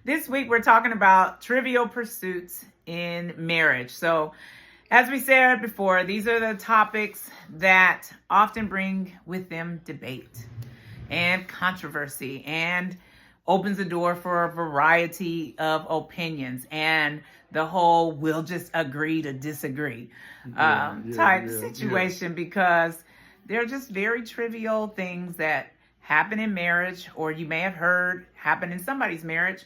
This week we're talking about trivial pursuits in marriage. So, as we said before, these are the topics that often bring with them debate and controversy and opens the door for a variety of opinions and the whole we'll just agree to disagree type situation because they're just very trivial things that happen in marriage, or you may have heard happen in somebody's marriage,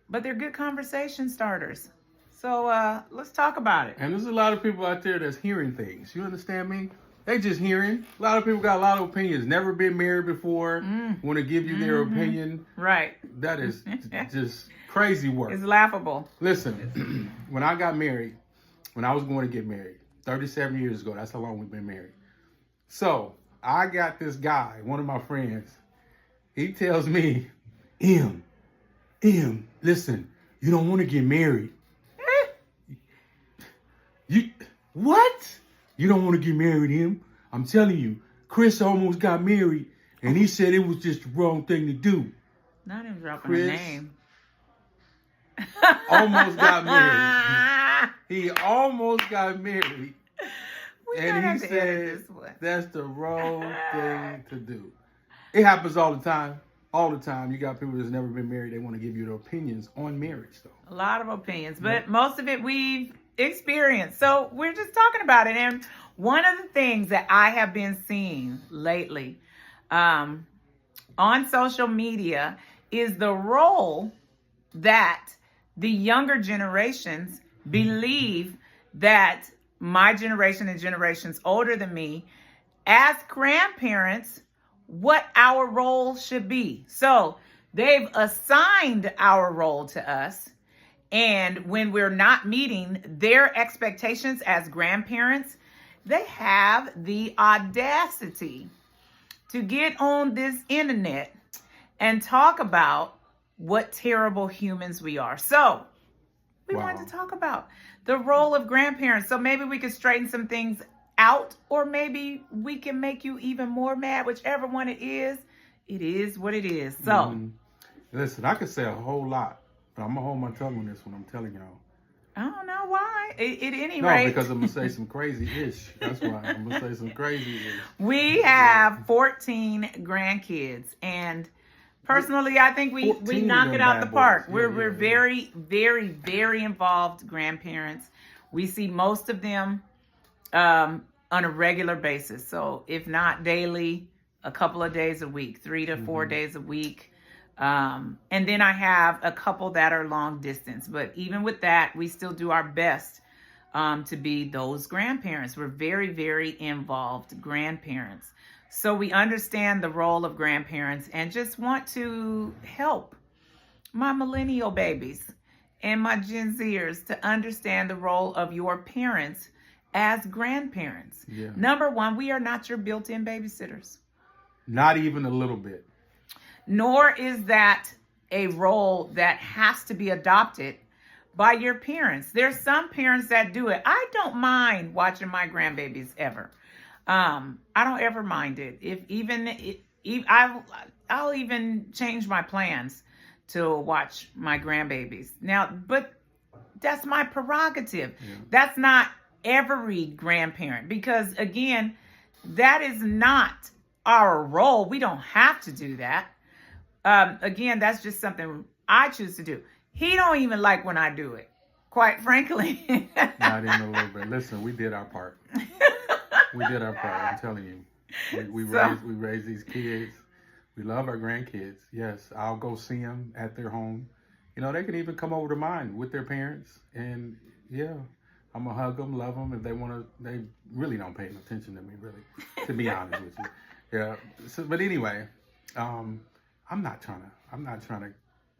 but they're good conversation starters. So let's talk about it. And there's a lot of people out there that's hearing things. You understand me? They just hearing. A lot of people got a lot of opinions. Never been married before. Want to give you their opinion. Right. That is just crazy work. It's laughable. Listen, when I got married, when I was going to get married, 37 years ago, that's how long we've been married. So I got this guy, one of my friends. He tells me, M, listen, you don't want to get married. You what? You don't want to get married, him? I'm telling you, Chris almost got married, and he said it was just the wrong thing to do. Not even dropping Chris a name. Almost got married. He almost got married, and he said that's the wrong thing to do. It happens all the time. All the time. You got people that's never been married. They want to give you their opinions on marriage, though. A lot of opinions, but most of it we've experienced. So we're just talking about it. And one of the things that I have been seeing lately on social media is the role that the younger generations believe that my generation and generations older than me, as grandparents, what our role should be. So they've assigned our role to us. And when we're not meeting their expectations as grandparents, they have the audacity to get on this internet and talk about what terrible humans we are. So we wanted to talk about the role of grandparents. So maybe we could straighten some things out, or maybe we can make you even more mad. Whichever one it is what it is. So listen, I could say a whole lot, but I'm gonna hold my tongue on this one. I'm telling y'all. I don't know why. At any No, rate, because I'm gonna say some crazy ish. That's why I'm gonna say some crazy ish. We have 14 grandkids, and personally, I think we knock it out the park. We're very, very, very involved grandparents. We see most of them on a regular basis. So if not daily, a couple of days a week, 3 to 4 days a week. And then I have a couple that are long distance. But even with that, we still do our best to be those grandparents. We're very, very involved grandparents. So we understand the role of grandparents and just want to help my millennial babies and my Gen Zers to understand the role of your parents as grandparents. Yeah. Number one, we are not your built-in babysitters. Not even a little bit. Nor is that a role that has to be adopted by your parents. There's some parents that do it. I don't mind watching my grandbabies ever. I don't ever mind it. I'll even change my plans to watch my grandbabies. Now, but that's my prerogative. Yeah. That's not every grandparent, because again, that is not our role. We don't have to do that. Again, that's just something I choose to do. He don't even like when I do it, quite frankly. Not even a little bit. Listen, we did our part. We did our part. I'm telling you. We raised these kids. We love our grandkids. Yes, I'll go see them at their home. You know, they can even come over to mine with their parents. And yeah, I'm going to hug them, love them. If they want to, they really don't pay attention to me, really, to be honest with you. Yeah. So, but anyway, I'm not trying to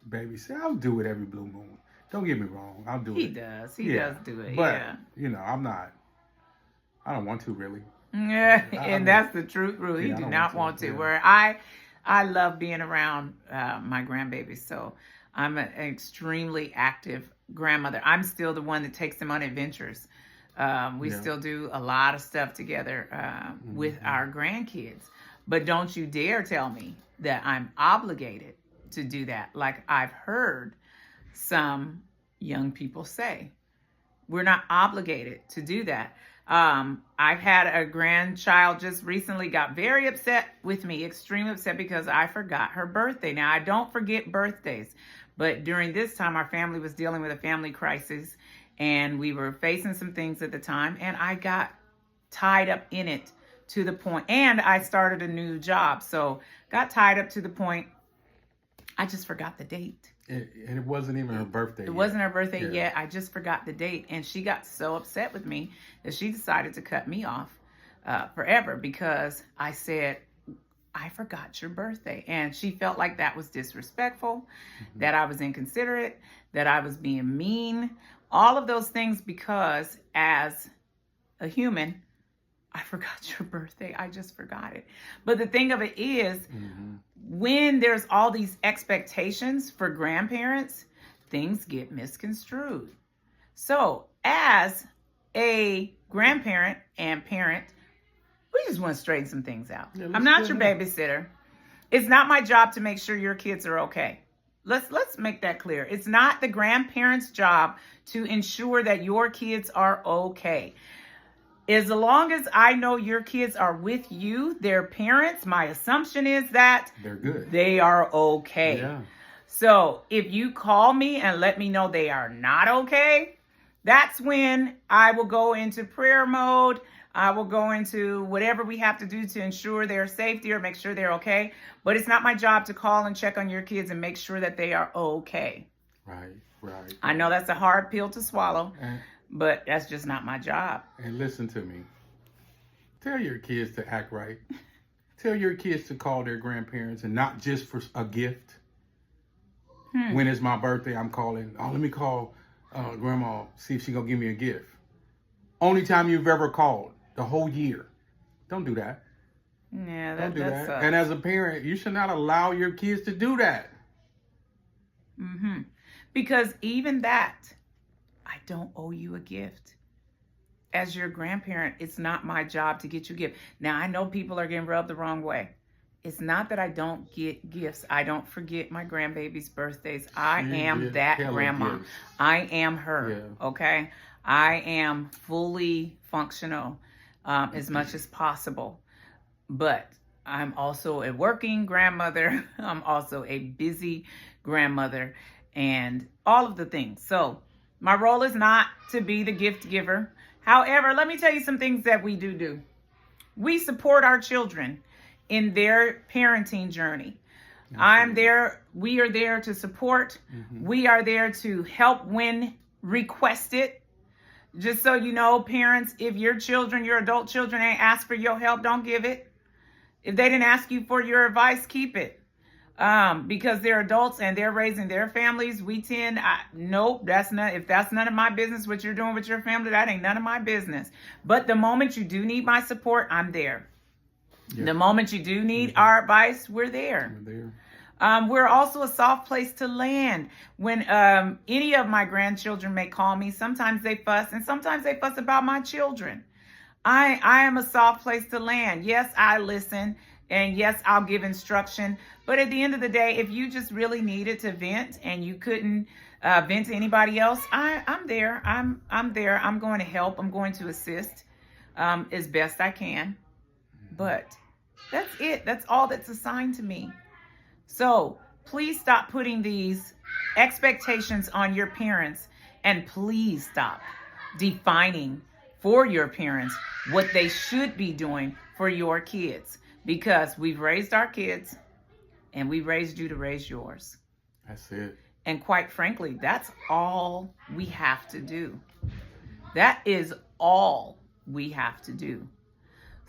babysit. I'll do it every blue moon. Don't get me wrong. I'll do it. He does do it. But, yeah. You know, I don't want to really. Yeah, and that's the truth, really. He do not want to. Where I love being around my grandbabies. So I'm an extremely active grandmother. I'm still the one that takes them on adventures. We still do a lot of stuff together with our grandkids. But don't you dare tell me that I'm obligated to do that, like I've heard some young people say. We're not obligated to do that. I've had a grandchild just recently got very upset with me, extremely upset, because I forgot her birthday. Now, I don't forget birthdays, but during this time, our family was dealing with a family crisis, and we were facing some things at the time, and I got tied up in it to the point, and I started a new job, so got tied up to the point I just forgot the date. And it wasn't even her birthday. It wasn't her birthday yet. I just forgot the date. And she got so upset with me that she decided to cut me off forever because I said, I forgot your birthday. And she felt like that was disrespectful, that I was inconsiderate, that I was being mean, all of those things, because as a human, I forgot your birthday. I just forgot it. But the thing of it is, when there's all these expectations for grandparents, things get misconstrued. So as a grandparent and parent, we just want to straighten some things out. Yeah, I'm not your babysitter. It's not my job to make sure your kids are okay. Let's make that clear. It's not the grandparent's job to ensure that your kids are okay. As long as I know your kids are with you, their parents, my assumption is that they're good. They are okay. Yeah. So if you call me and let me know they are not okay, that's when I will go into prayer mode. I will go into whatever we have to do to ensure their safety or make sure they're okay. But it's not my job to call and check on your kids and make sure that they are okay. Right. I know that's a hard pill to swallow. But that's just not my job. And listen to me. Tell your kids to act right. Tell your kids to call their grandparents, and not just for a gift. When it's my birthday, I'm calling. Oh, let me call grandma, see if she's going to give me a gift. Only time you've ever called the whole year. Don't do that. Yeah, Don't do that. sucks. And as a parent, you should not allow your kids to do that. Because even that, I don't owe you a gift. As your grandparent, it's not my job to get you a gift. Now, I know people are getting rubbed the wrong way. It's not that I don't get gifts. I don't forget my grandbaby's birthdays. I am that grandma. I am her, okay? I am fully functional as much as possible. But I'm also a working grandmother. I'm also a busy grandmother and all of the things. So my role is not to be the gift giver. However, let me tell you some things that we do. We support our children in their parenting journey. I'm there. We are there to support. We are there to help when requested. Just so you know, parents, if your children, your adult children ain't asked for your help, don't give it. If they didn't ask you for your advice, keep it. Because they're adults and they're raising their families. We tend, nope, if that's none of my business, what you're doing with your family, that ain't none of my business. But the moment you do need my support, I'm there. The moment you do need our advice, we're there. We're also a soft place to land. When any of my grandchildren may call me, sometimes they fuss, and sometimes they fuss about my children. I am a soft place to land. Yes, I listen, and yes, I'll give instruction. But at the end of the day, if you just really needed to vent and you couldn't vent to anybody else, I'm there. I'm there. I'm going to help. I'm going to assist as best I can. But that's it. That's all that's assigned to me. So please stop putting these expectations on your parents, and please stop defining for your parents what they should be doing for your kids, because we've raised our kids and we raised you to raise yours. That's it. And quite frankly, that's all we have to do. That is all we have to do.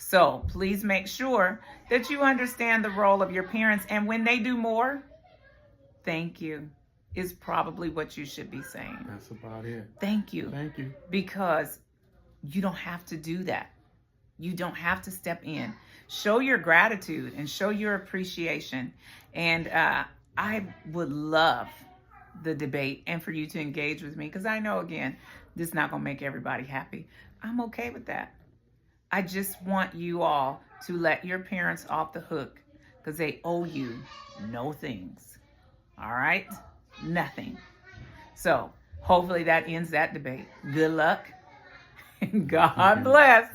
So please make sure that you understand the role of your parents. And when they do more, thank you is probably what you should be saying. That's about it. Thank you. Thank you. Because you don't have to do that. You don't have to step in. Show your gratitude and show your appreciation. And I would love the debate and for you to engage with me, because I know, again, this is not going to make everybody happy. I'm okay with that. I just want you all to let your parents off the hook, because they owe you no things. All right? Nothing. So hopefully that ends that debate. Good luck. God bless.